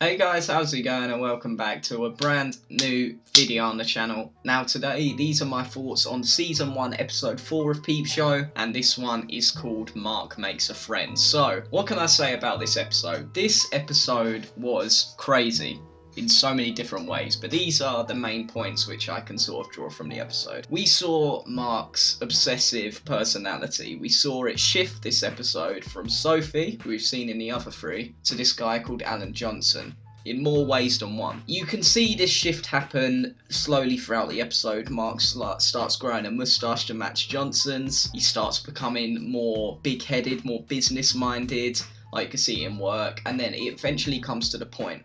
Hey guys, how's it going, and welcome back to a brand new video on the channel. Now today, these are my thoughts on Season 1 Episode 4 of Peep Show, and this one is called Mark Makes a Friend. So, what can I say about this episode? This episode was crazy in so many different ways, but these are the main points which I can sort of draw from the episode. We saw Mark's obsessive personality. We saw it shift this episode from Sophie, who we've seen in the other three, to this guy called Alan Johnson, in more ways than one. You can see this shift happen slowly throughout the episode. Mark starts growing a moustache to match Johnson's. He starts becoming more big-headed, more business-minded, like you can see in work, and then it eventually comes to the point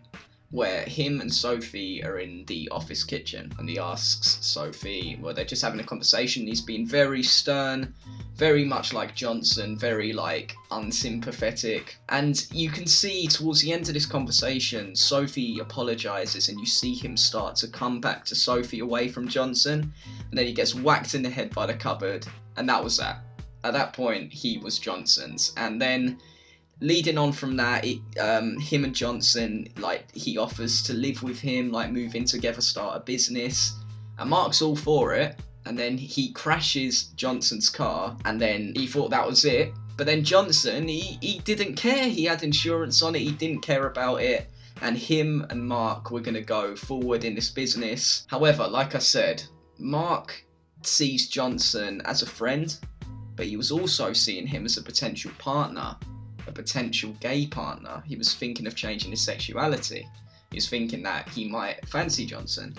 where him and Sophie are in the office kitchen, and he asks Sophie, well, they're just having a conversation. He's been very stern, very much like Johnson, very like unsympathetic, and you can see towards the end of this conversation, Sophie apologises, and you see him start to come back to Sophie away from Johnson, and then he gets whacked in the head by the cupboard, and that was that. At that point, he was Johnson's, and then leading on from that, him and Johnson, like, he offers to live with him, like, move in together, start a business, and Mark's all for it, and then he crashes Johnson's car, and then he thought that was it, but then Johnson, he didn't care. He had insurance on it, he didn't care about it, and him and Mark were going to go forward in this business. However, like I said, Mark sees Johnson as a friend, but he was also seeing him as a potential partner, a potential gay partner. He was thinking of changing his sexuality. He was thinking that he might fancy Johnson.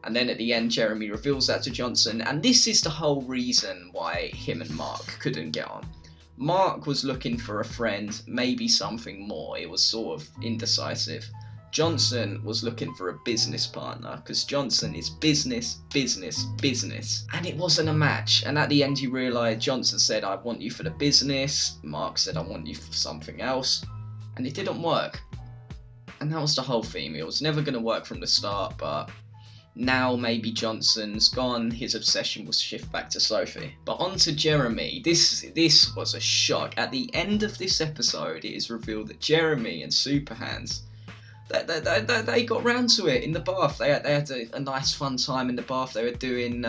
And then at the end, Jeremy reveals that to Johnson, and this is the whole reason why him and Mark couldn't get on. Mark was looking for a friend, maybe something more. It was sort of indecisive. Johnson was looking for a business partner, because Johnson is business, business, business. And it wasn't a match. And at the end you realise Johnson said, I want you for the business. Mark said, I want you for something else. And it didn't work. And that was the whole theme. It was never going to work from the start, but now maybe Johnson's gone, his obsession will shift back to Sophie. But on to Jeremy. This was a shock. At the end of this episode, it is revealed that Jeremy and Superhands, they got round to it in the bath. They had a nice fun time in the bath. They were doing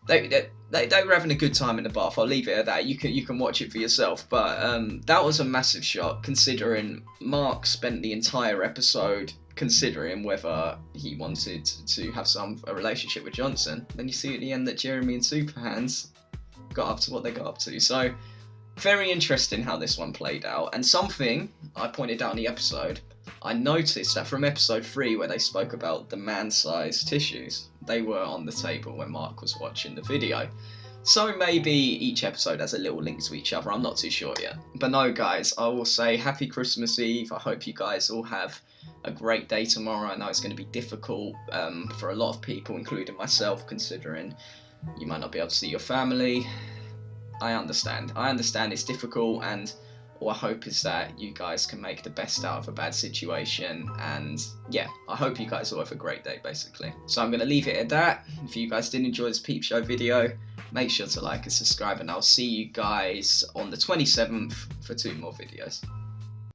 they were having a good time in the bath. I'll leave it at that. You can watch it for yourself. But that was a massive shock, considering Mark spent the entire episode considering whether he wanted to have a relationship with Johnson. Then you see at the end that Jeremy and Superhands got up to what they got up to. So very interesting how this one played out. And something I pointed out in the episode, I noticed that from episode 3 where they spoke about the man-sized tissues, they were on the table when Mark was watching the video. So maybe each episode has a little link to each other, I'm not too sure yet. But no guys, I will say happy Christmas Eve. I hope you guys all have a great day tomorrow. I know it's going to be difficult for a lot of people, including myself, considering you might not be able to see your family. I understand it's difficult, and all I hope is that you guys can make the best out of a bad situation, and yeah, I hope you guys all have a great day, basically. So I'm going to leave it at that. If you guys did enjoy this Peep Show video, make sure to like and subscribe, and I'll see you guys on the 27th for 2 more videos.